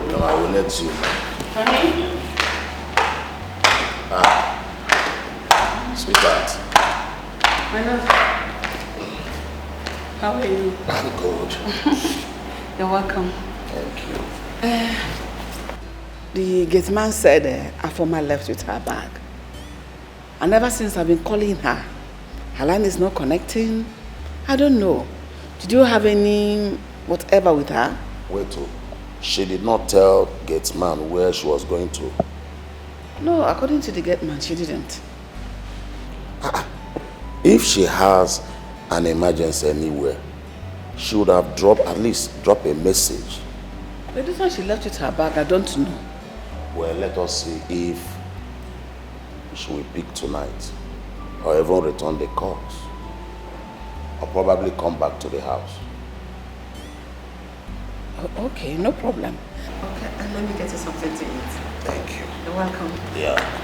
problem. I will let you. Honey? Sweetheart. My love. How are you? I'm good. You're welcome. Thank you. The gate man said Afoma left with her bag. And ever since I've been calling her, her line is not connecting. I don't know. Did you have any whatever with her? Wait, she did not tell gate man where she was going to. No, according to the gate man, she didn't. If she has an emergency anywhere, she would have at least dropped a message. But this one she left with her bag, I don't know. Well, let us see if she will pick tonight or even return the calls or probably come back to the house. Oh, okay, no problem. Okay, and let me get you something to eat. Thank you. You're welcome. Yeah.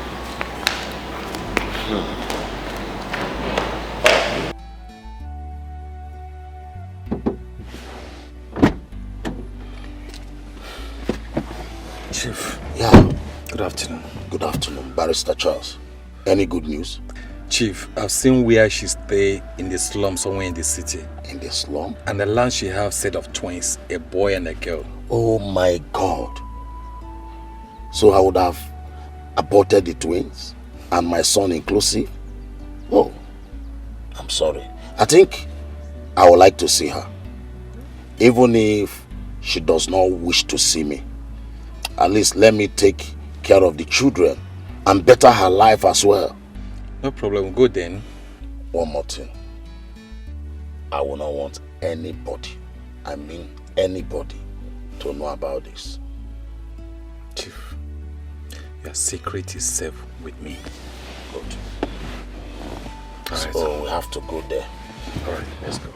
Chief. Yeah. Good afternoon. Good afternoon, Barrister Charles. Any good news? Chief, I've seen where she stay in the slum somewhere in the city. In the slum? And the land she have set of twins, a boy and a girl. Oh my God. So I would have aborted the twins and my son inclusive? Oh, I'm sorry. I think I would like to see her. Even if she does not wish to see me. At least let me take care of the children and better her life as well. No problem, go then. One more thing. I will not want anybody, I mean anybody, to know about this. Chief, your secret is safe with me. Good. Right. So we have to go there. Alright, let's go.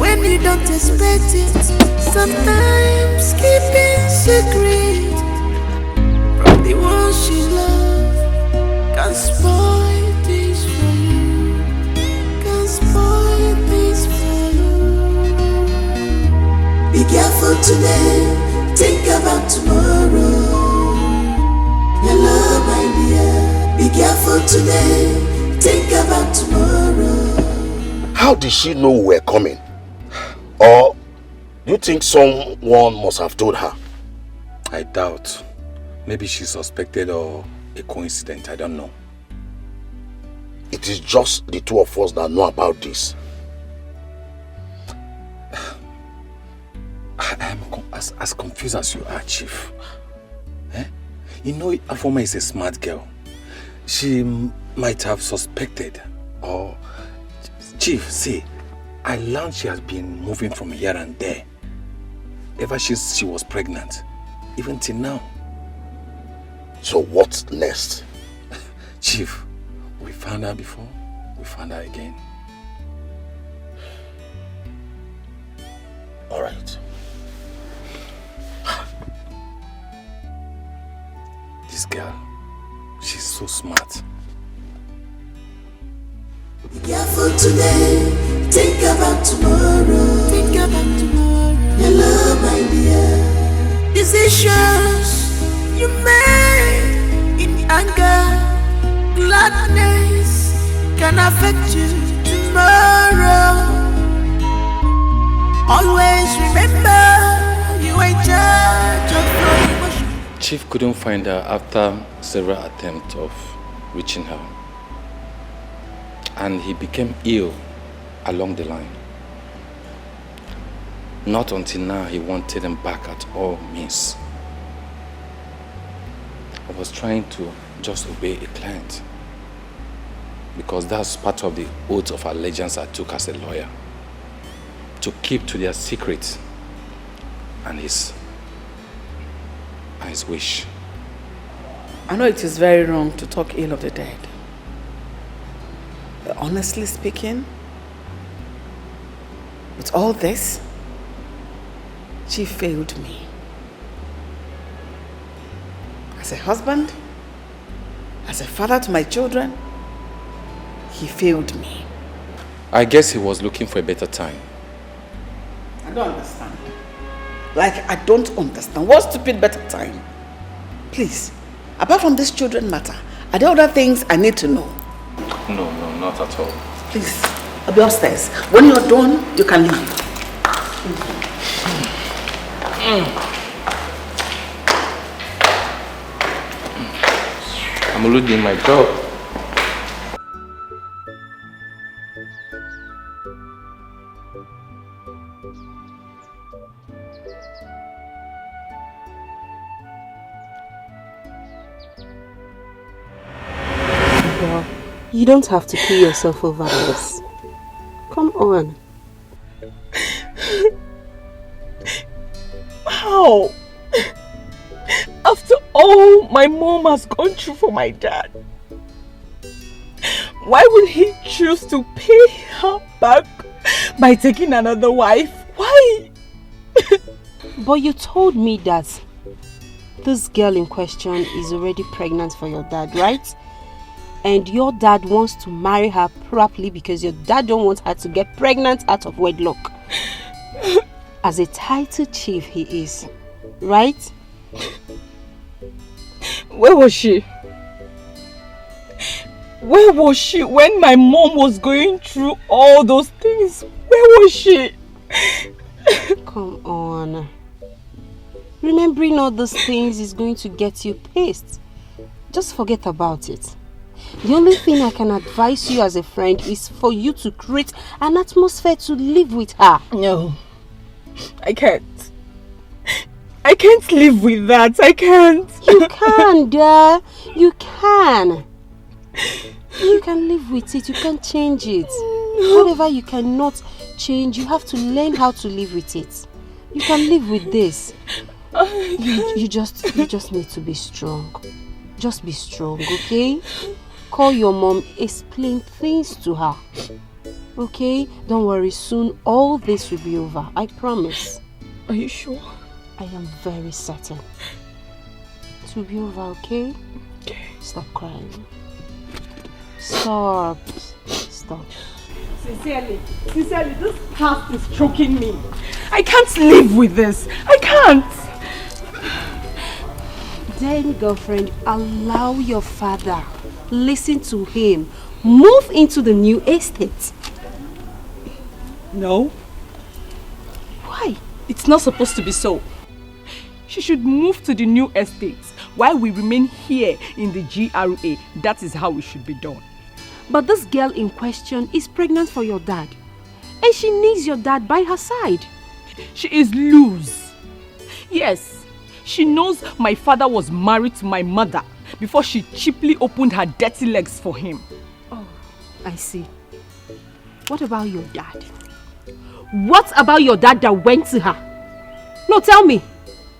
When you don't expect it, sometimes keeping secret from the ones you love can spoil things for you, can spoil things for you. Be careful today, think about tomorrow. Hello, my dear. Be careful today, think about tomorrow. How did she know we were coming? Or do you think someone must have told her? I doubt. Maybe she suspected or a coincidence, I don't know. It is just the two of us that know about this. I am as confused as you are, Chief. Eh? You know, Afoma is a smart girl. She might have suspected or... Chief, see, I learned she has been moving from here and there ever since she was pregnant, even till now. So what's next? Chief, we found her before, we found her again. All right. This girl, she's so smart. Be careful today, think about tomorrow. Think about tomorrow. Hello, my dear. Decisions you make in anger, gladness can affect you tomorrow. Always remember you are in charge of your emotions. Chief couldn't find her after several attempts of reaching her. And he became ill along the line. Not until now he wanted him back at all means. I was trying to just obey a client because that's part of the oath of allegiance I took as a lawyer, to keep to their secret and his wish. I know it is very wrong to talk ill of the dead. But honestly speaking, with all this, she failed me. As a husband, as a father to my children, he failed me. I guess he was looking for a better time. I don't understand. like I don't understand. What stupid better time? Please, apart from this children matter, are there other things I need to know? No, not at all. Please, I'll be upstairs. When you're done, you can leave. I'm already in my job. Girl, you don't have to kill yourself over this. Come on. How? After all my mom has gone through for my dad, why would he choose to pay her back by taking another wife? Why? But you told me that this girl in question is already pregnant for your dad, right? And your dad wants to marry her properly because your dad don't want her to get pregnant out of wedlock. As a title chief he is, right? Where was she? Where was she when my mom was going through all those things? Where was she? Come on. Remembering all those things is going to get you pissed. Just forget about it. The only thing I can advise you as a friend is for you to create an atmosphere to live with her. No, I can't. I can't live with that. I can't. You can, dear. You can. You can live with it. You can change it. Whatever you cannot change, you have to learn how to live with it. You can live with this. You just need to be strong. Just be strong, okay? Call your mom, explain things to her. Okay? Don't worry, soon all this will be over. I promise. Are you sure? I am very certain. It will be over, okay? Okay. Stop crying. Stop. Sincerely, this past is choking me. I can't live with this. I can't. Then, girlfriend, allow your father. Listen to him. Move into the new estate. No. Why? It's not supposed to be so. She should move to the new estate while we remain here in the GRA. That is how it should be done. But this girl in question is pregnant for your dad. And she needs your dad by her side. She is loose. Yes, she knows my father was married to my mother before she cheaply opened her dirty legs for him. Oh, I see. What about your dad? What about your dad that went to her? No, tell me.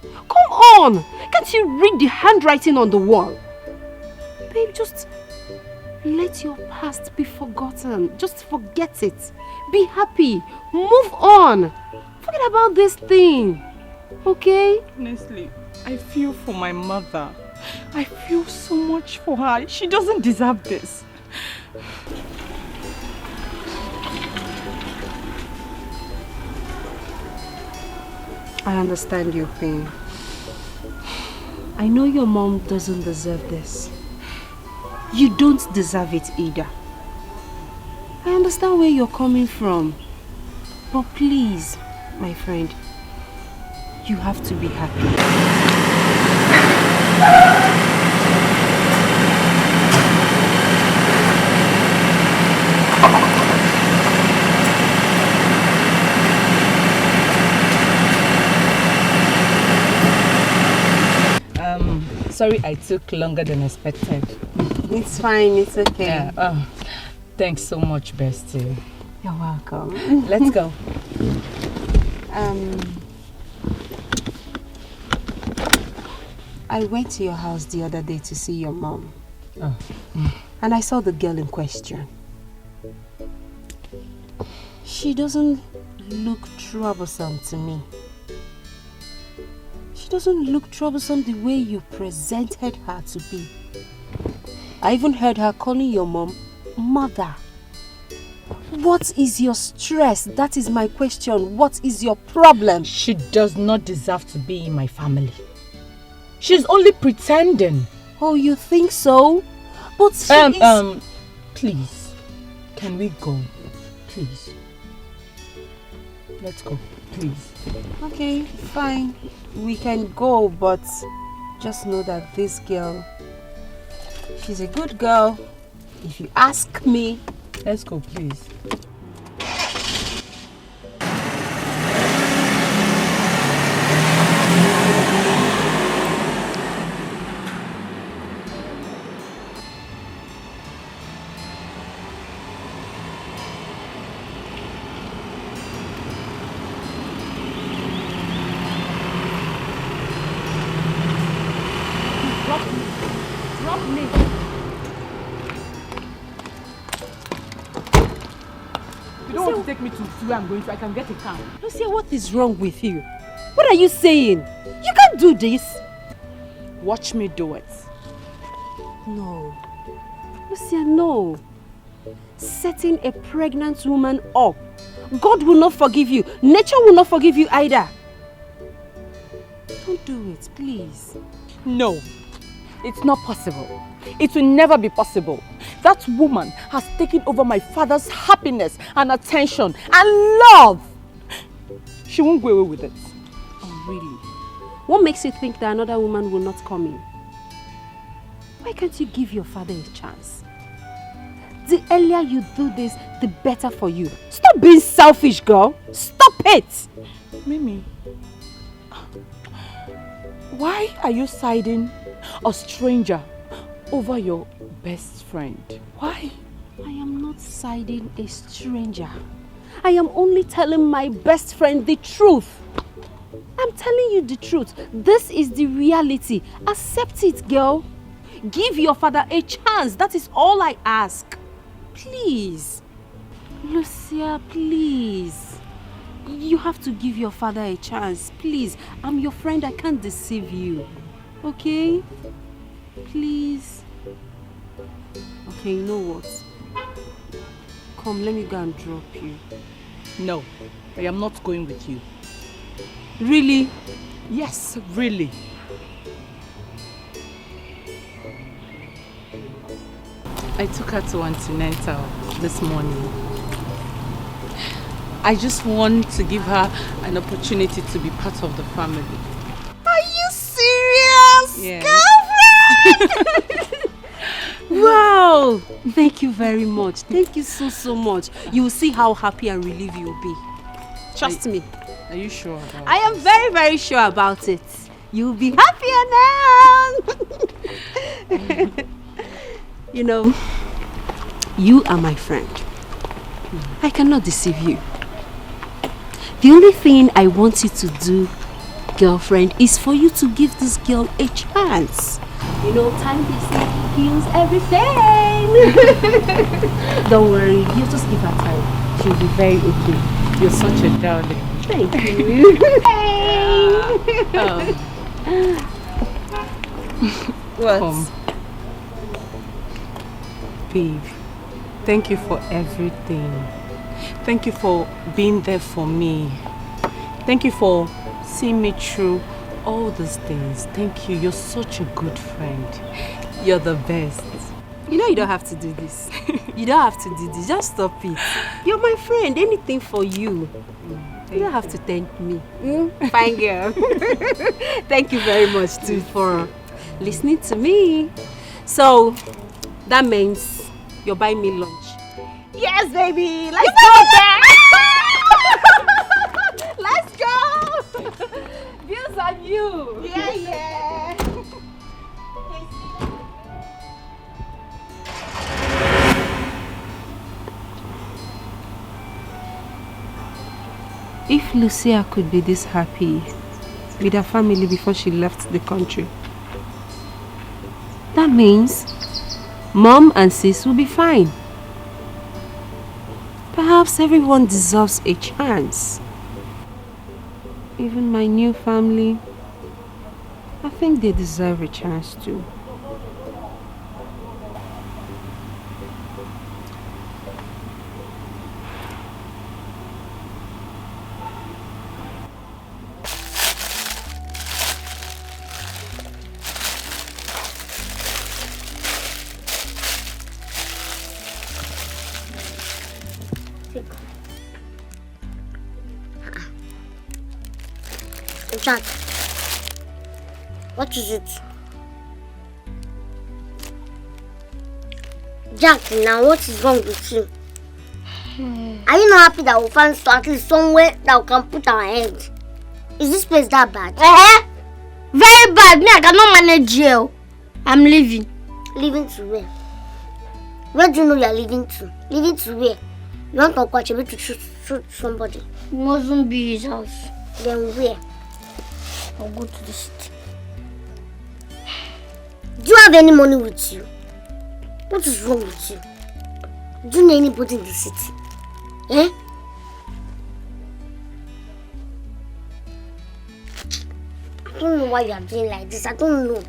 Come on. Can't you read the handwriting on the wall? Babe, just let your past be forgotten. Just forget it. Be happy. Move on. Forget about this thing. Okay? Honestly, I feel for my mother. I feel so much for her. She doesn't deserve this. I understand your pain. I know your mom doesn't deserve this. You don't deserve it either. I understand where you're coming from. But please, my friend, you have to be happy. Sorry I took longer than expected. It's fine, it's okay. Yeah. Thanks so much, bestie. You're welcome. Let's go. I went to your house the other day to see your mom. Oh. And I saw the girl in question. She doesn't look troublesome to me. She doesn't look troublesome the way you presented her to be. I even heard her calling your mom mother. What is your stress? That is my question. What is your problem? She does not deserve to be in my family. She's only pretending. Oh, you think so? But she is... Please, can we go? Please. Let's go, please. Okay, fine. We can go, but just know that this girl, she's a good girl. If you ask me. Let's go, please. Take me to where I'm going so I can get a car. Lucia, what is wrong with you? What are you saying? You can't do this. Watch me do it. No. Lucia, no. Setting a pregnant woman up. God will not forgive you. Nature will not forgive you either. Don't do it, please. No. It's not possible. It will never be possible. That woman has taken over my father's happiness and attention and love. She won't go away with it. Oh, really? What makes you think that another woman will not come in? Why can't you give your father a chance? The earlier you do this, the better for you. Stop being selfish, girl. Stop it. Mimi, why are you siding a stranger over your best friend? Why? I am not siding a stranger. I am only telling my best friend the truth. I'm telling you the truth. This is the reality. Accept it, girl. Give your father a chance. That is all I ask. Please. Lucia, please. You have to give your father a chance. Please. I'm your friend. I can't deceive you. Okay? Please. Okay, you know what? Come, let me go and drop you. No, I am not going with you. Really? Yes, really. I took her to antenatal this morning. I just want to give her an opportunity to be part of the family. Are you serious? Yes. Girlfriend! Wow! Thank you very much. Thank you so much. You will see how happy and relieved you will be. Trust me. Are you sure about I am very sure about it. You'll be happier now. You know, you are my friend. I cannot deceive you. The only thing I want you to do, girlfriend, is for you to give this girl a chance. You know, time they say heals everything. Don't worry, you just give her time. She'll be very okay. You're such a darling. Thank you. What? Come. Babe, thank you for everything. Thank you for being there for me. Thank you for seeing me through all these things. Thank you. You're such a good friend. You're the best. You know you don't have to do this. You don't have to do this. Just stop it. You're my friend. Anything for you. You don't have to thank me. Fine girl. Thank you very much too for listening to me. So that means you're buying me lunch. Yes, baby. Let's go there. Let's go. Views on you. Yeah. If Lucia could be this happy with her family before she left the country, that means Mom and Sis will be fine. Perhaps everyone deserves a chance. Even my new family, I think they deserve a chance too. Jack, what is it? Jack, now what is wrong with you? Are you not happy that we'll find at least somewhere that we can put our head? Is this place that bad? Very bad. Me, I cannot manage jail. I'm leaving. Leaving to where? Where do you know you are leaving to? Leaving to where? You want to watch to shoot somebody? It mustn't be his house. Then where? I'll go to the city. Do you have any money with you? What is wrong with you? Do you know anybody in the city? Eh? I don't know why you are doing like this. I don't know.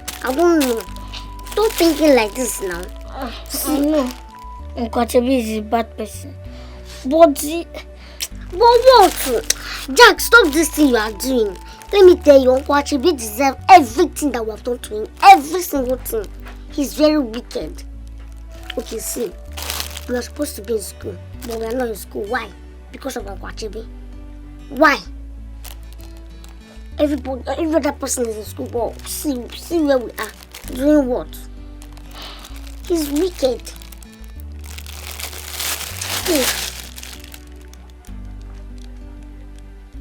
Stop thinking like this now. I know. Nkwachebi is a bad person. But what? Jack, stop this thing you are doing. Let me tell you, Nkwachebi deserves everything that we have done to him. Every single thing. He's very wicked. Okay, see. We are supposed to be in school, but we are not in school. Why? Because of Nkwachebi. Why? Every other person is in school, but see where we are. Doing what? He's wicked. Hey.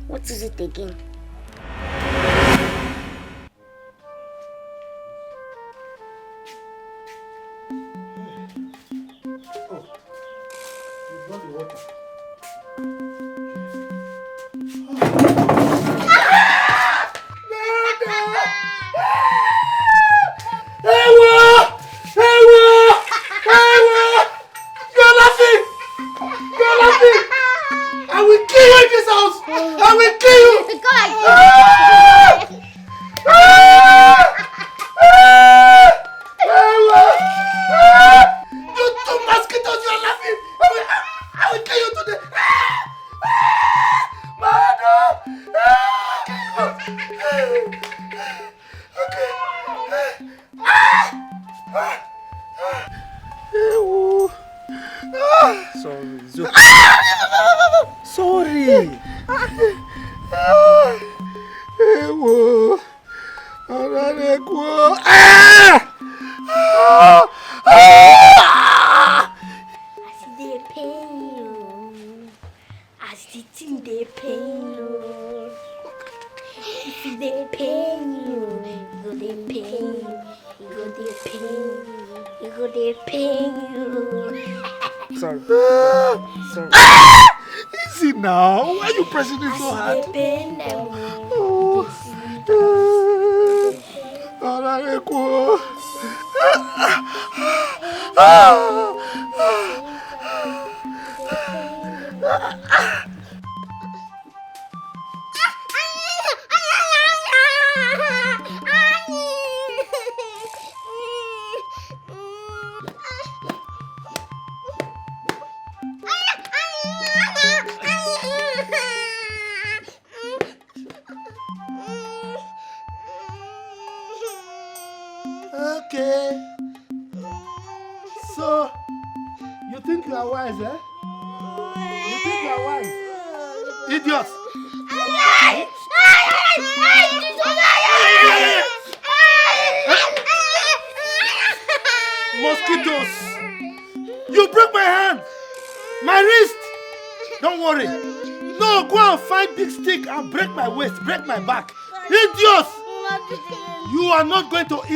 What is it again?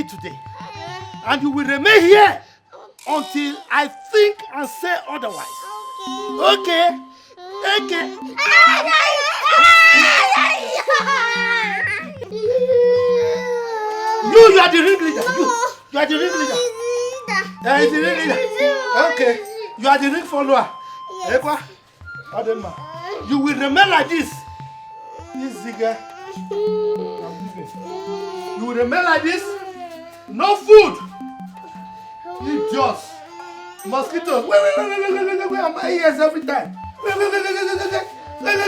Today, and you will remain here until I think and say otherwise. Okay. You are the ringleader. You are the ringleader. The ringleader. Okay. You are the ring follower. Yes. You will remain like this. Easy girl. You will remain like this. No food! Idiots! Mosquitoes! Wait! I'm my ears every time! Wait!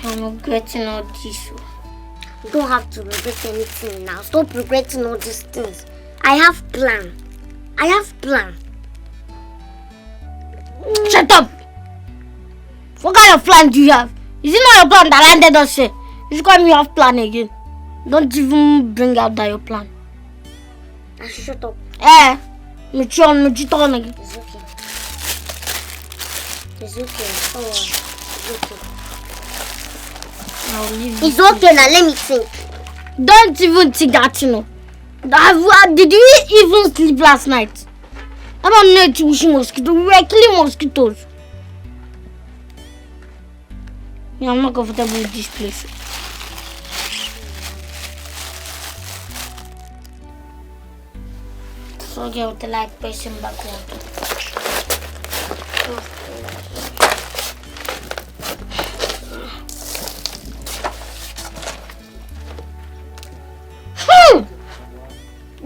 I'm regretting all this. You don't have to regret anything now. Stop regretting all these things. I have plan. Shut up! What kind of plan do you have? Is it not your plan that landed us here? You should call me off plan again. Don't even bring out that your plan. I should shut up. It's okay. It's okay. Oh, it's okay now, let me think. Don't even think that, you know. Did you even sleep last night? I'm not wishing mosquitoes. We were killing mosquitoes. Yeah, I'm not comfortable with this place. So get with the light person back home.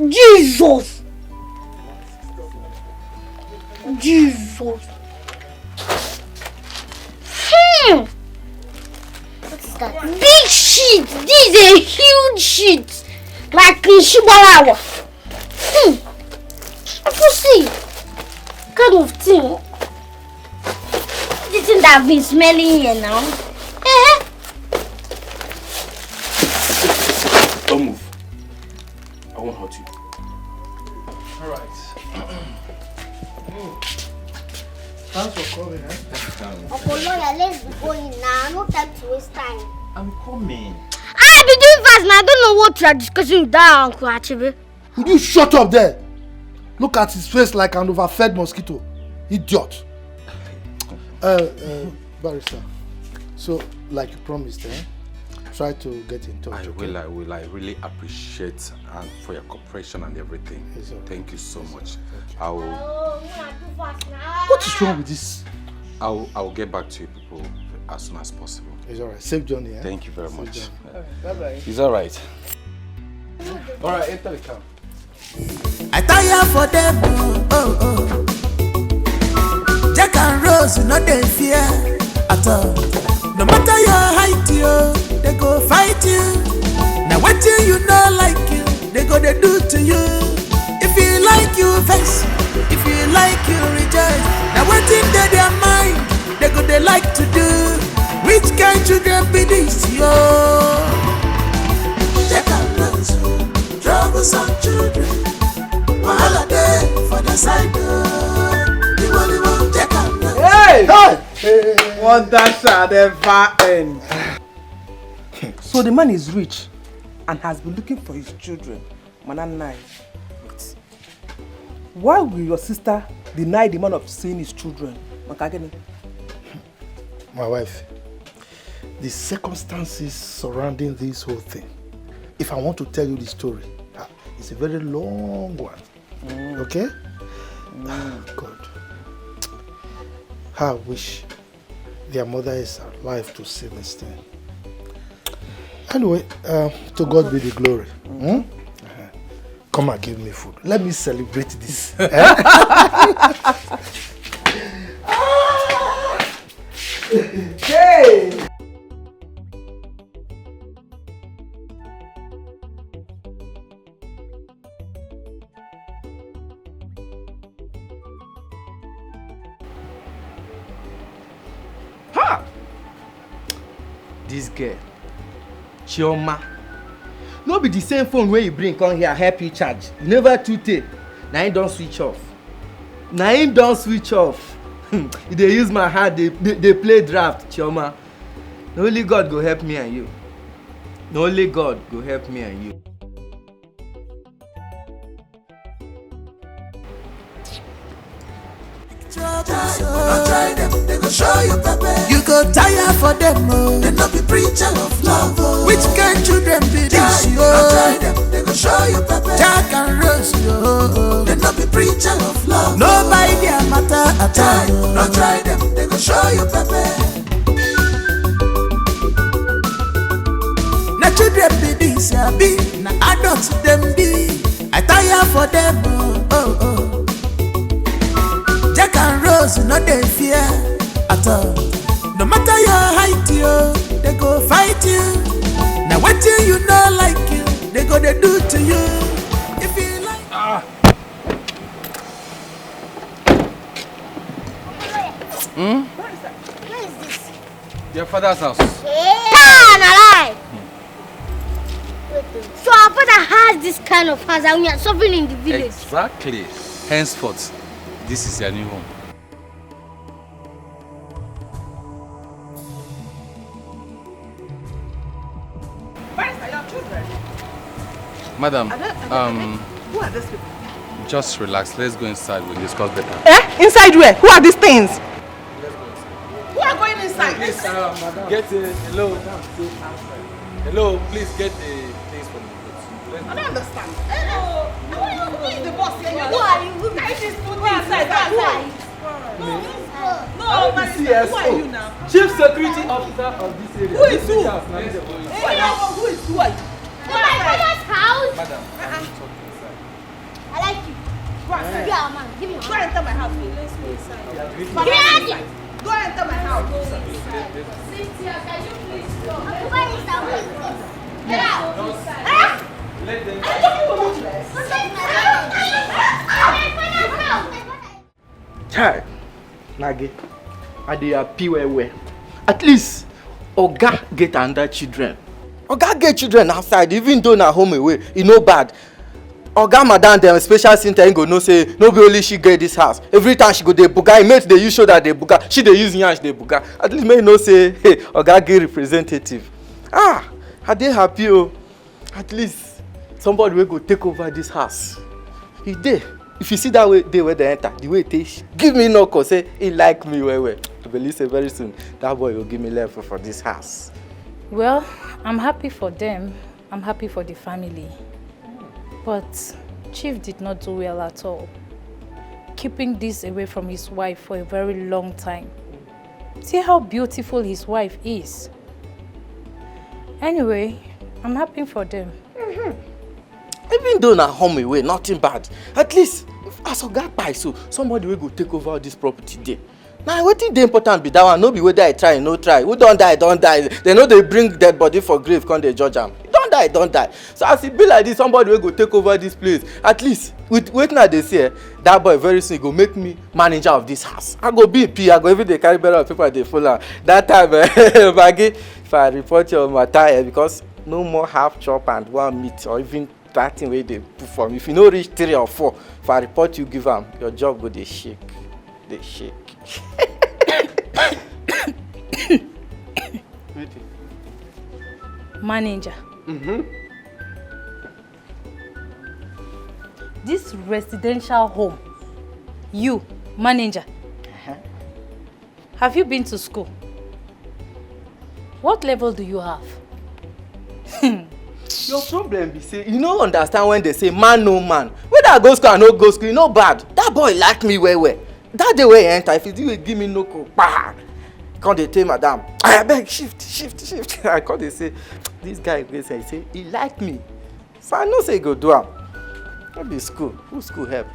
Jesus! What's that? Big shit! This is a huge shit! Like in Shibalawa. I can see. Kind of thing. This thing that I've been smelling here now. Don't move. I won't hurt you. Alright. Thanks for coming, Uncle Lawyer, let's be going now. No time to waste time. I'm coming. I've been doing fast now. I don't know what you are discussing with that Uncle Achebe. Would you shut up there? Look at his face like an overfed mosquito. Idiot. Barrister. So, like you promised, try to get in touch. I will. I really appreciate for your cooperation and everything. Okay. Thank you so much. What is wrong with this? I'll get back to you people as soon as possible. It's alright. Safe journey. Thank you very much. Bye-bye. It's alright. Alright, enter the car. I tire for them, oh. Jack and Rose, you know they fear at all. No matter your height, they go fight you. Now what you know like you, they go they do to you. If you like you vex, if you like you rejoice. Now what in their mind, they go they like to do. Which kind children be this, yo? Jack and Rose, troublesome children. Wahala day for the side door. Hey! Wonder shall never end. So the man is rich and has been looking for his children. Mananai. Why will your sister deny the man of seeing his children? My wife, the circumstances surrounding this whole thing, if I want to tell you the story, it's a very long one. Okay? God. I wish their mother is alive to see this thing. Anyway, to God be the glory. Come and give me food. Let me celebrate this. Hey! This girl, Chioma, no be the same phone where you bring come here help you charge. You never too take. Now you don't switch off. They use my heart, they play draft, Chioma. No only God go help me and you. No only God go help me and you. Try them, they go show you pepper. You go tire for them, they no be preacher of love. Which kind children be this? Try them, they go show you pepper. Jack and Rose, they no be preacher of love. Nobody their matter at all. No try them, they go show you pepper. Na children be this, be na adults them be. I tire for them, Jack and Rose, no they fear at all. No matter your height, they go fight you. Now what you know like you, they go they do to you. If you like. Where is this? Your father's house. So our father has this kind of house and we are suffering in the village. Exactly. Henceforth, this is your new home. Madam, who are these people? just relax. Let's go inside. We'll discuss better. Inside where? Who are these things? Let's go inside. Who are going inside? Please, madam. Get hello. Hello, please get the things from the booth. I don't understand. Who is the boss here? Who are you? Who is this food inside? Who are you? No, I'm the CSO. who are you now? Chief Security Officer of this area. Who is who? Who are you? Who are you? My father's house. Madam, I want to talk inside. I like you. Go inside. Yeah, man. Give me Go and enter my house. Let's go inside. Give me that. Go and enter my house. Cynthia, can you please stop? Where is that way? Get out. Let them. Child, Nage, I dey happy well. At least, Oga get under children. Oga get children outside, even though na home away, e no bad. Oga madam dem special center go know say no be only she get this house. Every time she go dey buga, im mate dey use shoulder dey buga, she dey use yansh dey buga. At least make you know say, hey, Oga get representative. I dey happy o. At least somebody wey go take over this house. E dey. If you see that way dey where they enter, the way it is, give me knock or say he like me well. I believe say very soon that boy will give me level for this house. Well, I'm happy for them. I'm happy for the family. But Chief did not do well at all. Keeping this away from his wife for a very long time. See how beautiful his wife is. Anyway, I'm happy for them. Even though na home away, nothing bad. At least, as Oga buy so, somebody will go take over this property there. Now, wetin dey important be that one, no be whether I try, no try. Who don't die, don't die. They know they bring dead body for grave, come they judge am. Don't die, don't die. So as it be like this, somebody will go take over this place. At least, with wetin I dey say, that boy very soon go make me manager of this house. I go be P, I go even dey carry better of people dey follow am. That time, Maggie, if I report your matter, because no more half chop and one meat or even that thing wey dey put for me. If you no reach 3 or 4, if I report you give am, your job go dey shake. Dey shake. Manager. This residential home, you, manager, have you been to school? What level do you have? Your problem be say you no understand when they say man no man. Whether I go school or no go school, e no bad. That boy like me well. That day wey he enter, if you give me no go, bah! Come dey tell madam, I beg shift. I come dey say, this guy wey say he like me. So I know say he go do am. No be school. Who school help?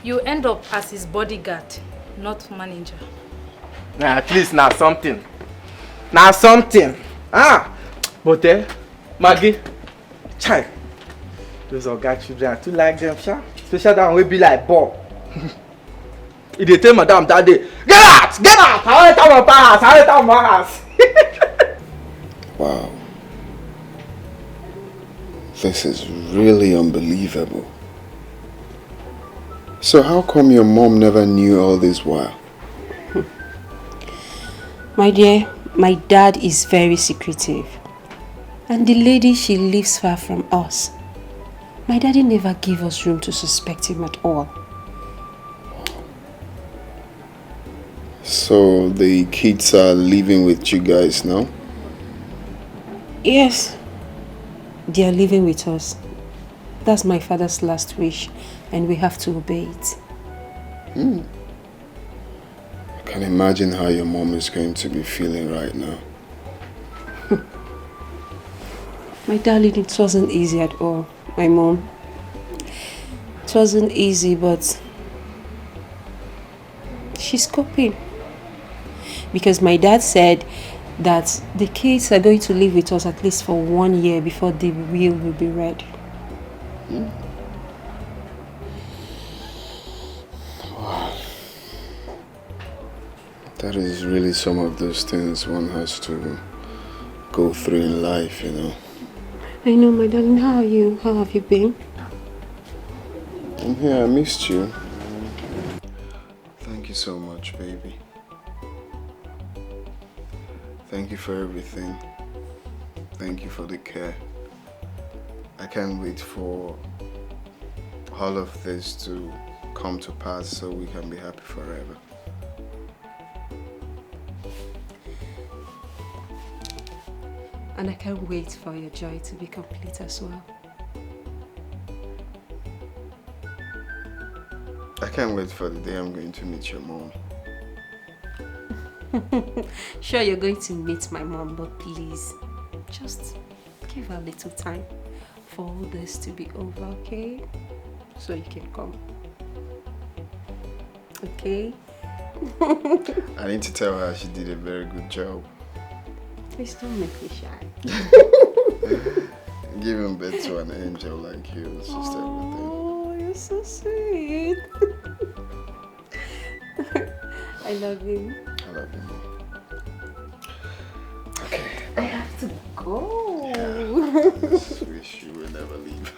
You end up as his bodyguard, not manager. Nah, at least na something. But Maggie, child, those Oga children, I too like them, sha. Especially that one wey be like ball. He dey tell madam that day, get out! I enter my house. Wow. This is really unbelievable. So how come your mom never knew all this while? My dear, my dad is very secretive. And the lady, she lives far from us. My daddy never gave us room to suspect him at all. So the kids are living with you guys now? Yes, they are living with us. That's my father's last wish, and we have to obey it. I can imagine how your mom is going to be feeling right now. My darling, it wasn't easy at all, my mom. It wasn't easy, but she's coping. Because my dad said that the kids are going to live with us at least for 1 year before the will be read. Wow. That is really some of those things one has to go through in life, you know. I know, my darling. How are you? How have you been? I'm here. I missed you. Thank you so much, baby. Thank you for everything. Thank you for the care. I can't wait for all of this to come to pass so we can be happy forever. And I can't wait for your joy to be complete as well. I can't wait for the day I'm going to meet your mom. Sure, you're going to meet my mom, but please, just give her a little time for all this to be over, okay? So you can come. Okay? I need to tell her she did a very good job. Please don't make me shy. Giving birth to an angel like you is just everything. Oh, you're so sweet. I love you. I love you more. Okay. I have to go. Yeah, I just wish you would never leave.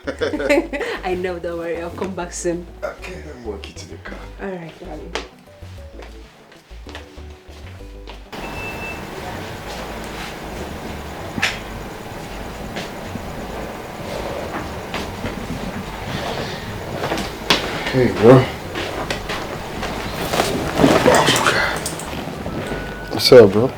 I know, don't worry. I'll come back soon. Okay, then walk you to the car. Alright, darling. Hey, bro. What's up, bro?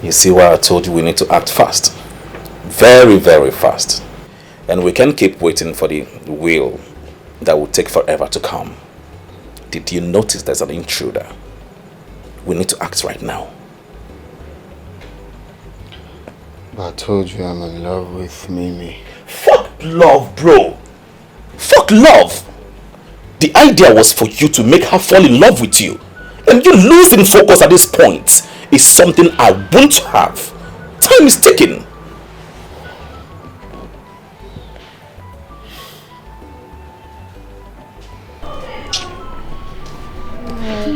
You see why I told you we need to act fast. Very, very fast. And we can't keep waiting for the will that will take forever to come. Did you notice there's an intruder? We need to act right now. But I told you I'm in love with Mimi. Fuck love, bro. Fuck love. The idea was for you to make her fall in love with you. And you losing focus at this point is something I won't have. Time is ticking.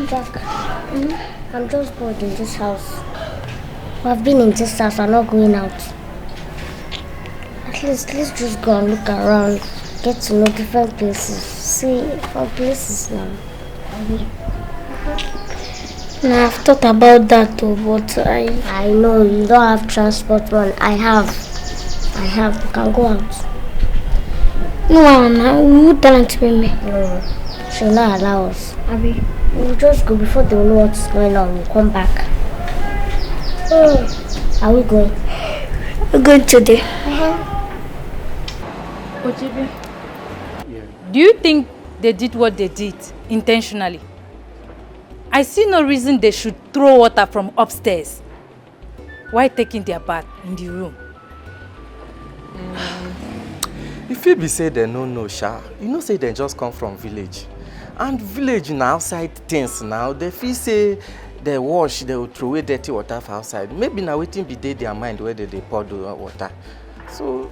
Jack, I'm just bored in this house. I've been in this house, I'm not going out. At least, let's just go and look around, get to know different places, see different places now. Now, I've thought about that too, but I know you don't have transport, man. I have. We can go out. No, we would tell her to be me. No, she'll not allow us. Abby, we'll just go before they know what's going on. We'll come back. Are we going? We're going today. Ojebe, do you think they did what they did intentionally? I see no reason they should throw water from upstairs. Why taking their bath in the room? If it be say they no sha, you know say they just come from village. And village na outside things now, they feel say they wash, they will throw away dirty water for outside. Maybe now waiting be their mind where they pour the water. So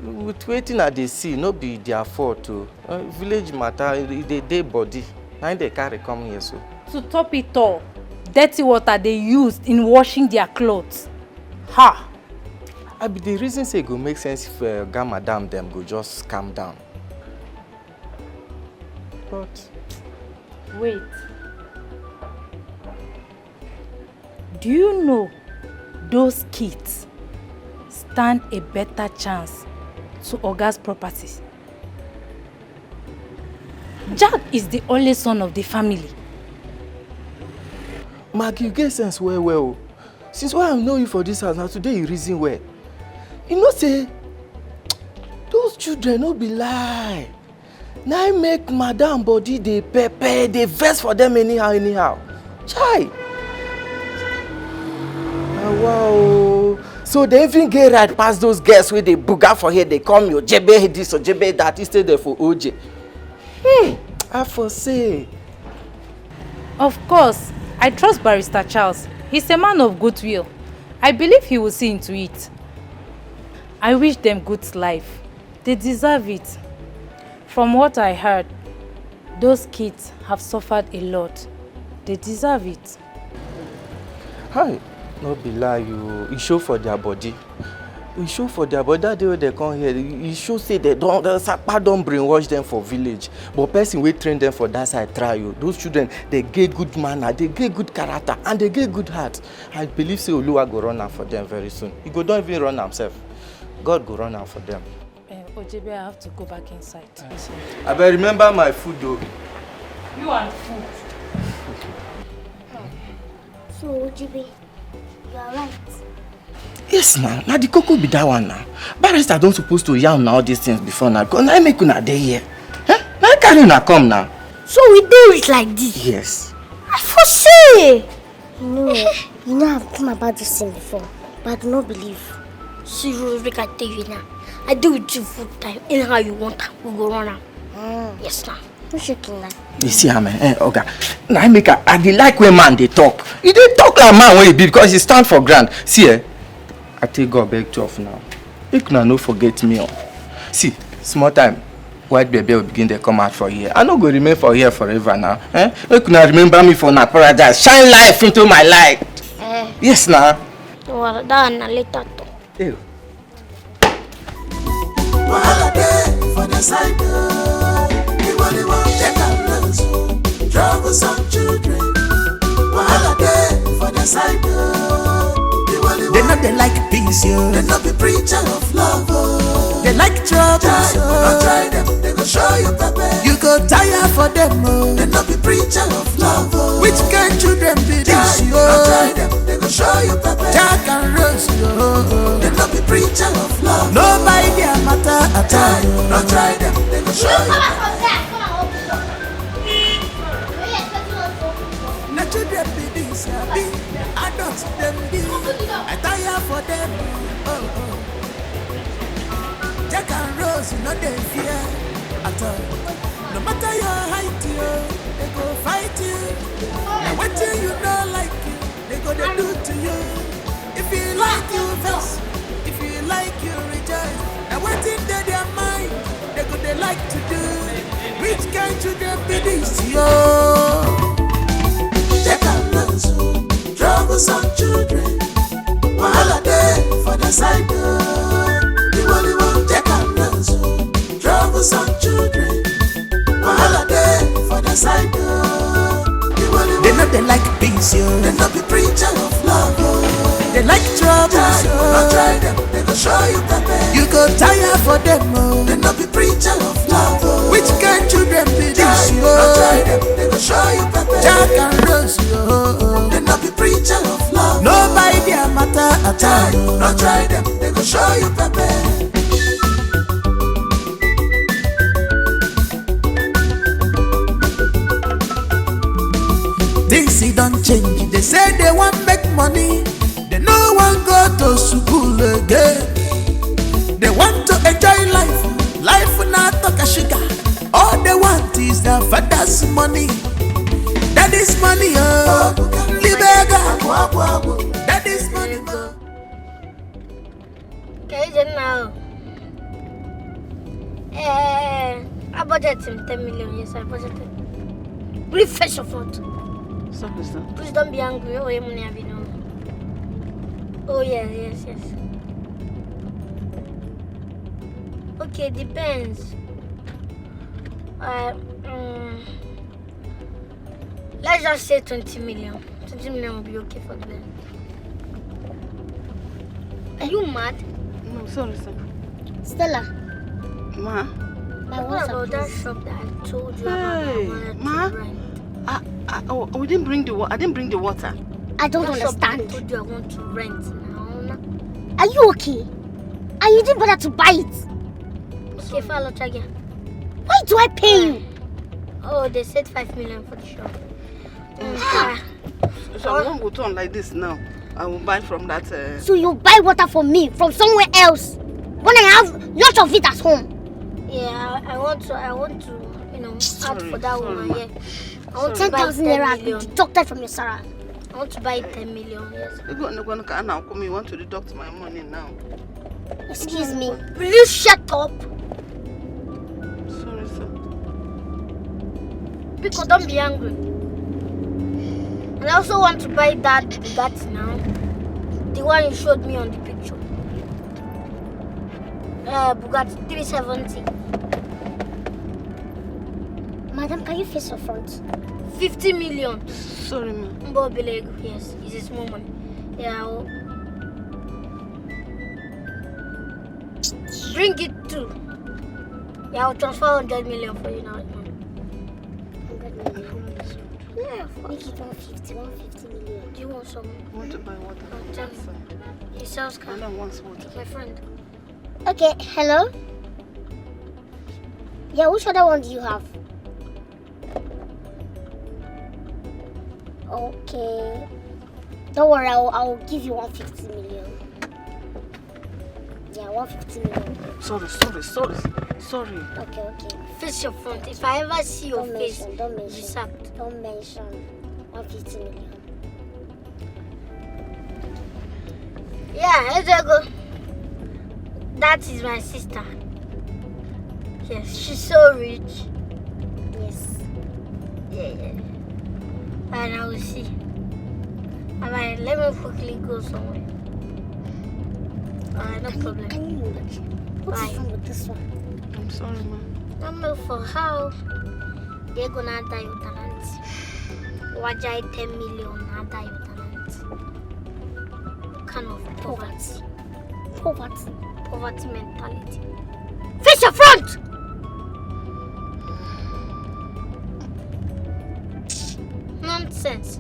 with waiting at the sea, no be their fault too. Village matter, they body. Now they carry come here so. To top it all, dirty water they used in washing their clothes. Ha! I be the reason say it go make sense if Gamma Dam them go just calm down. But wait. Do you know those kids stand a better chance to Oga's properties? Jack is the only son of the family. Mark, you get sense well. Since when I know you for this house, now today you reason well. You know say, those children no be lie. Now I make madam body they pepper, they vex for them anyhow. Chai. Wow. So they even get right past those girls where they booga for here, they come your jebe this or jebe that, instead there for OJ. I for say, Of course, I trust Barrister Charles. He's a man of goodwill. I believe he will see into it. I wish them good life. They deserve it. From what I heard, those kids have suffered a lot. They deserve it. Hi, no be lie you. E show for their body. E show for their body. That day when they come here, e show say the Sapa don't brainwash them for village. But person wey train them for that side try you. Those children, they get good manner, they get good character, and they get good heart. I believe say Oluwa go run am for them very soon. He go don't even run himself. God go run am for them. Ojebe, I have to go back inside. I better remember my food though. You and food. So, Ojebe, you are right. Yes, now. Now the cocoa be that one now. Barrister don't supposed to yarn all these things before now. Because now I make una day here. Huh? Now I carry una come now. So we do it like this? Yes. I for say. You know I've come about this thing before, but I do not believe. See, Rick, I tell you now. I do with you full time. Anyhow you want, we go run out. Yes, now. No shaking now. You see, man, okay. Now I make I dey like when man they talk. He dey talk like man when he be because he stand for ground. See, I take God back to off now. Make una no forget me. See, small time, white baby will begin to come out for here. I no go remain for here forever now. Make una remember me for na paradise. Shine life into my life. Yes, now. Well, that one later talk. Ew. Wahala dey for the side Everybody want take a loss. Troublesome children. Wahala dey for the side They know they like peace, yo. They not be preacher of love, They like trouble, so don't try them, they go show you pepper. You go tire for them, They not be preacher of love, Which kind children be this, yo? Don't try them, they go show you pepper. Jack and Rose, yo. They not be preacher of love. Nobody their matter at all. Don't try them, they go show you pepper. The children be this, be adults them be. I tire for them. Jack and Rose, you know they fear at all. No matter your height, they go fight you. And what you don't like you, they go to do to you. If you like you verse, if you like you rejoice. And what in their mind, they go they like to do. Which kind children be this, yo? Jack and Rose, troublesome children. Wahala dey for the side The only one Jack and Rose, troublesome children. Wahala dey for the side They know they like peace, yo. They not be preacher of love, They like trouble, so don't try them, they go show you pepper. You go tire for them, They not be preacher of love, Which kind children be this, yo? Don't try them, they go show you pepper. Jack and Rose, yo. They not be preacher of love. Nobody their matter at all. Don't try them, they go show you pepper. Things don't change. They say they want make money. They no one go to school again. They want to enjoy life. Life not talk a sugar. All they want is their father's money. That is money, That is money, Okay, now. I budgeted 10 million. Yes, I budgeted. Really fresh of what? Please don't be angry. Oh, money have you know. Oh yes. Okay, depends. Let's just say 20 million. 20 million will be okay for the bed. Are you mad? No, sorry, sir. Stella. Ma? What about that shop that I told you about? Ma? We didn't bring the water. I didn't bring the water. I don't understand. I told you I want to rent now. Are you okay? And you didn't bother to buy it? Okay, follow again. Why do I pay you? Oh, they said 5 million for the shop. So I won't go turn like this now. I will buy from that. So you buy water for me from somewhere else when I have lots of it at home? Yeah, I want to, add for that woman. Yeah. I want 10,000 naira deducted from your salary. I want to buy 10 million. Yes. You want to deduct my money now? Excuse me. Will you shut up? Sorry, sir. Because don't be angry. And I also want to buy that Bugatti now. The one you showed me on the picture. Bugatti 370. Madam, can you face your front? 50 million. Sorry, ma'am. Yes, it's a small money. Yeah. Bring it too. Yeah, I'll transfer 100 million for you now. 100 million. Yeah, make it 150 million. Do you want some? I want to buy water. Tell me. He sells car. I don't want water. My friend. Okay, hello? Yeah, which other one do you have? Okay. Don't worry, I'll give you 150 million. Yeah, 150 million. Sorry. Okay. Face your front. If I ever see your face, Don't mention. Don't mention 150 million. Yeah, let's go. That is my sister. Yes, she's so rich. Yes. Yeah. And I will see. Alright, let me quickly go somewhere. Alright, no problem. Can you imagine? What's wrong with this one? I'm sorry, ma'am. I don't know for how they're gonna die with talent. Wajai 10 million, not die with talent. What kind of poverty mentality? Face your front! Nonsense.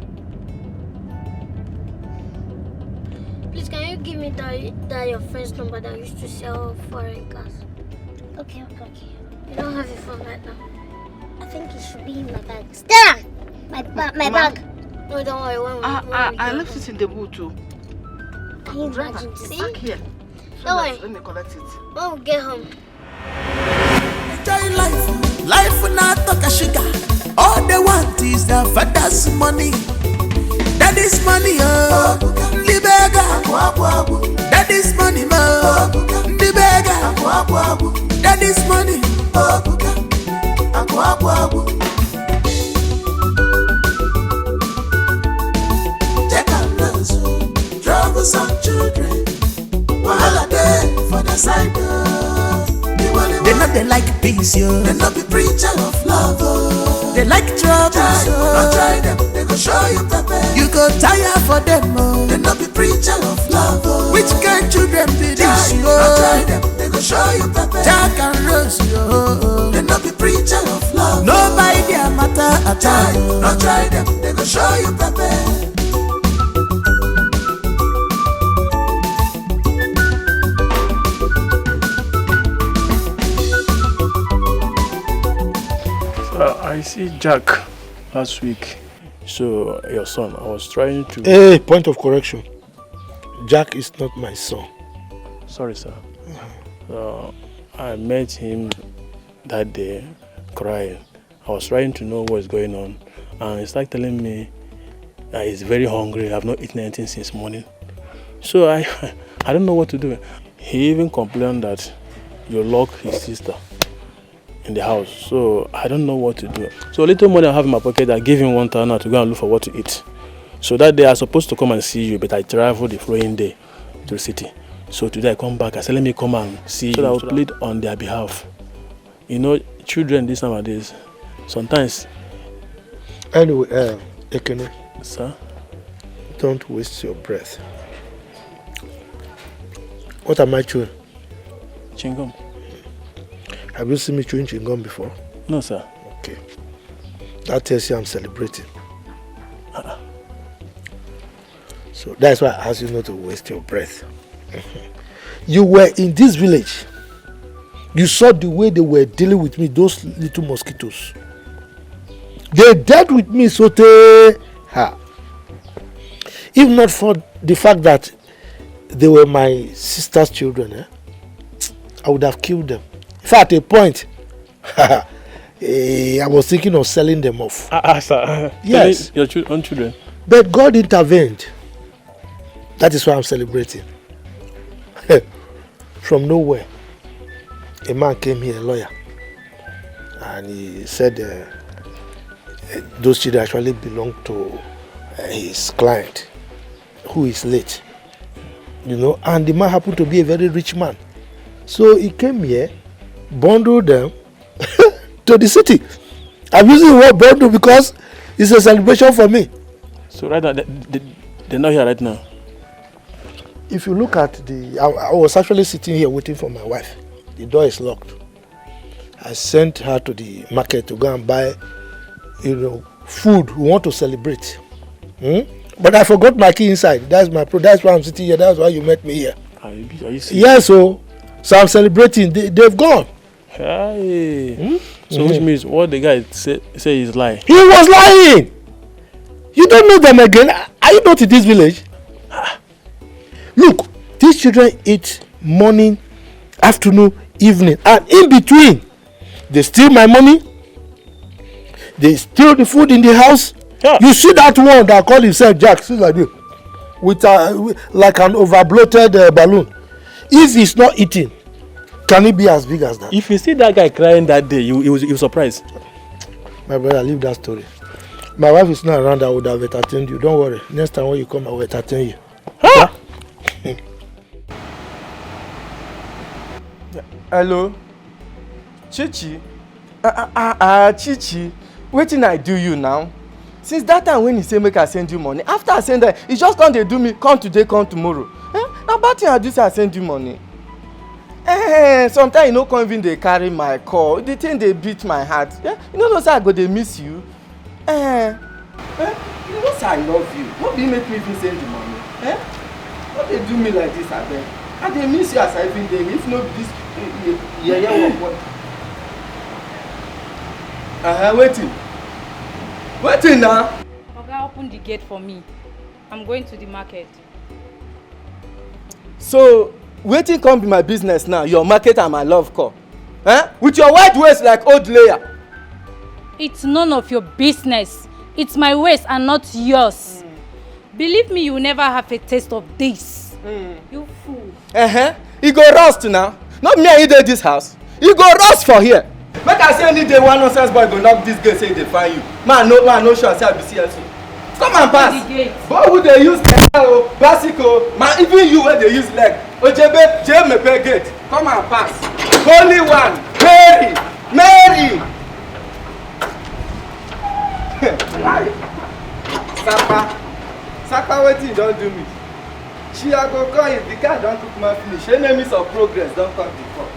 Please, can you give me that your friend's number that used to sell foreign cars? Okay. You don't have your phone right now. I think it should be in my bag. Stella! My bag. No, don't worry. I left it in the boot too. Can you imagine this? See? Back here. Don't worry. Let me collect it. When we get home. Enjoy life will not talk a sugar. All they want is their father's money. Daddy's money, the beggar. Daddy's money, the beggar. Daddy's money, troublesome children. Wahala dey for the side. They know they like peace, yo. They not be preacher of love, oh. They like trouble, so don't try them, they go show you pepper. You go tire for them, oh. They not be preacher of love, oh. Which kind children be this, yo? Don't try them, they go show you pepper. Jack and Rose, yo. They not be preacher of love. Nobody their matter at all. Don't try them, they go show you pepper. I see Jack last week. So, your son, I was trying to... Hey, point of correction. Jack is not my son. Sorry, sir. I met him that day crying. I was trying to know what's going on. And he started telling me that he's very hungry. I have not eaten anything since morning. So, I don't know what to do. He even complained that you locked his sister in the house, so I don't know what to do. So a little money I have in my pocket, I gave him 1,000 to go and look for what to eat. So that day I was supposed to come and see you, but I traveled the following day to the city. So today I come back, I said let me come and see you, so that I will plead on their behalf. You know, children these nowadays, sometimes... Anyway, Ekene. Sir? Don't waste your breath. What am I chewing? Chewing-gum. Have you seen me chewing chewing-gum before? No, sir. Okay. That tells you I'm celebrating. So that's why I asked you not to waste your breath. You were in this village. You saw the way they were dealing with me, those little mosquitoes. They dealt with me so they... If not for the fact that they were my sister's children, I would have killed them. In fact, at a point, I was thinking of selling them off. Sir. Yes. Your own children. But God intervened. That is why I'm celebrating. From nowhere, a man came here, a lawyer, and he said those children actually belong to his client, who is late. You know, and the man happened to be a very rich man. So he came here, bundled them to the city. I'm using the word bundle because it's a celebration for me. So right now, they're not here right now. If you look at I was actually sitting here waiting for my wife. The door is locked. I sent her to the market to go and buy, food. We want to celebrate. But I forgot my key inside. That's why I'm sitting here. That's why you met me here. Are you serious? Yes, so I'm celebrating. They've gone. Hey. So which means what the guy say is lying? He was lying. You don't know them again. Are you not in this village? Look, these children eat morning, afternoon, evening, and in between, they steal my money. They steal the food in the house. Yeah. You see that one that call himself Jack, see like this, with like an over-bloated balloon. If he's not eating, can it be as big as that? If you see that guy crying that day, you was surprised. My brother, leave that story. My wife is not around. I would have entertained you. Don't worry. Next time when you come, I will entertain you. Huh? Hello? Chichi? Chichi, wetin I do you now? Since that time when he say make I send you money, after I send that, he just come dey do me, come today, come tomorrow. Na bad thing I do say I send you money. Sometimes you no come even dey carry my call. The thing dey beat my heart. You know say I go dey miss you. You know say I love you. No be make me even send you money. No dey do me like this abeg. I dey miss you as I even dey. If no be this yeye work. Waiting now. Oga, open the gate for me. I'm going to the market. So, waiting come be my business now. Your market and my love call. With your wide waist like old layer. It's none of your business. It's my waist and not yours. Believe me, you will never have a taste of this. You fool. You go rust now. Not me and you dey this house. You go rust for here. Make I say any day one nonsense boy go knock this gate say they find you. Man no sure say I be CSO. Come and pass. Boy who dey use Wazico, man even you wey dey use leg. Ojebe, Mepe gate. Come and pass. Holy one, Mary. Sapa wetin you don do me? She I go call you, the car don cook my finish. Enemies of progress don come before.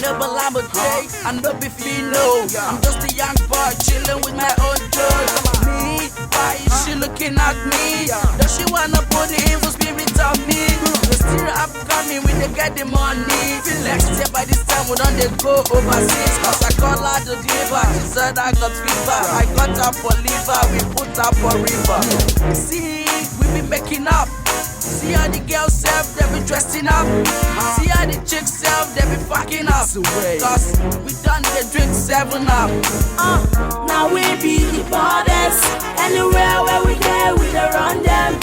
Never lamb a day, I no be fino. I'm just a young boy chilling with my own joy. Me, why is she looking at me? Does she wanna put the evil spirit on me? We still upcoming, we dey get the money. Next year by this time we don't dey go overseas. Cause I call her the diva, she said I got fever. I got her for liver, we put her for river. See, we be making up. See how the girls self, they be dressing up. See how the chicks self, they be fucking up. Cause we done the drink 7 up. Now we be the baddest. Anywhere where we get, we dey run them.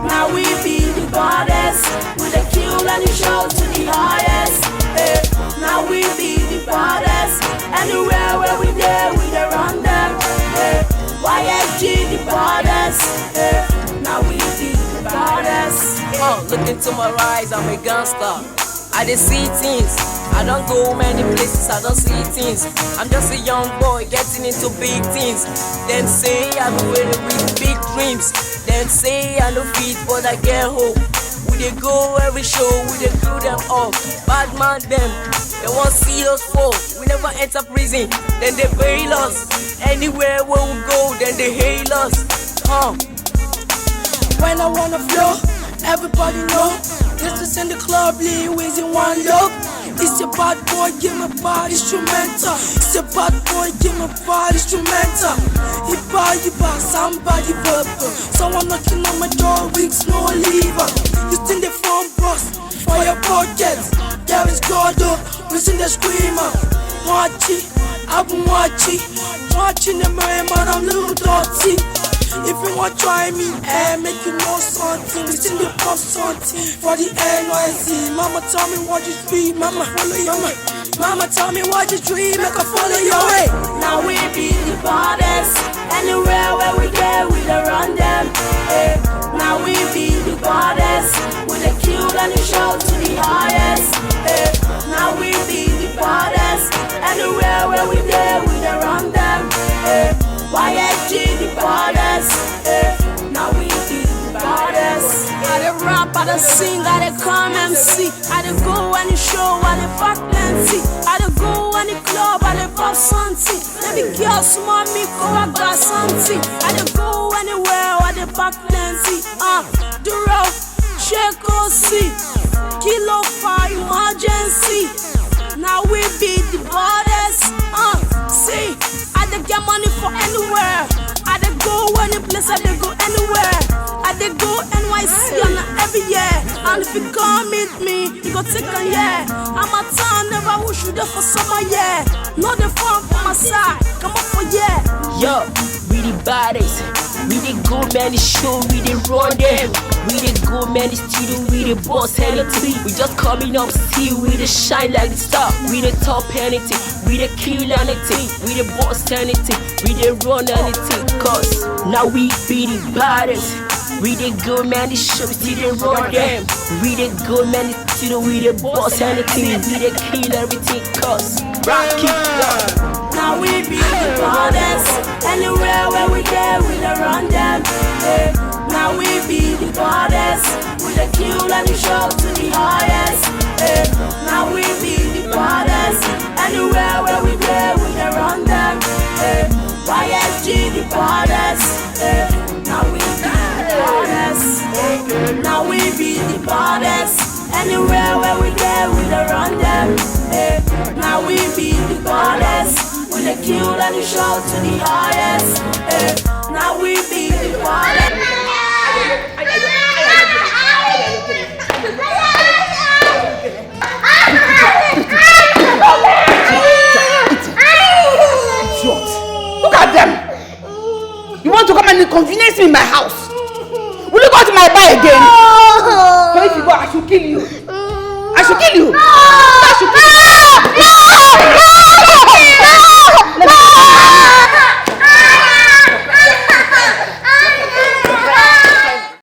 Now we be the baddest. We dey kill any show to the highest. Now we be the baddest. Anywhere where we get, we dey run them. YFG the baddest. Now we be the baddest. Look into my eyes, I'm a gangster. I dey see things. I don't go many places, I don't see things. I'm just a young boy getting into big things. Them say I'm ready with big dreams. Them say I no fit, but I get hope. We dey go every show, we dey do them all. Bad man them, they won't see us fall. We never enter prison, then they bail us. Anywhere where we go, then they hail us. When I wanna flow, everybody know. This is in the club, Lee Wiz in one look. It's a bad boy, give me bad instrumental. It's a bad boy, give me bad instrumental. He bad Somebody bad, somebody purple. Someone knocking on my door, weeks no lever. You think the phone boss for your pockets. There is God, we sing the screamer. Watching, I've been watching the man, I'm little dirty. If you want to try me, make you know something. We sing the pop something for the NYC. Mama tell me what you dream, mama follow your way. Mama tell me what you dream, make I follow your way. Now we be the baddest. Anywhere where we get, we don't run them. Now we be the baddest. We the kill and the show to the highest. Now we be the baddest. Anywhere where we get, we don't run them. YSG the baddest. Now we be the baddest. I dey rap, I dey sing, I dey come MC. I dey go any show, I dey fuck plenty. I dey go any club, I dey pop something. Let me girls want me go I got something. I dey go anywhere, I dey pack plenty. The road, shake or see. Kilo for emergency. Now we be the baddest. See, I dey get money for anywhere. I dey go any place, I dey go anywhere. I dey go NYC on every year. And if you come meet me, you go take a year. I'm a town, never wish you there for summer, yeah. Not the fun for my side, come up for yeah. Yo, we the baddest. We the good man, the show, we the run them. We the good man, the studio, we the boss anything. We just coming up, see, we the shine like the star. We the top anything, we the kill anything. We the boss anything, we the run anything. Cause now we be the baddest. We the good man, the show, we the run them. We the good man, the studio, we the boss anything. We the kill everything. Cause Rocky. Now we be the baddest. Anywhere where we get, we don't run them. Now we be the baddest. We the kill and the show to the highest. Now we be the baddest. Anywhere where we get, we don't run them. YSG the baddest. Now we be the baddest. Now we be the baddest. Anywhere where we get, we don't run them. Now we be the baddest. We the kill and the show to the highest. Now we be the baddest. Look at them. You want to come and inconvenience me in my house? Will you go to my bar again? So if you go, I should kill you. I should kill you. I should kill you.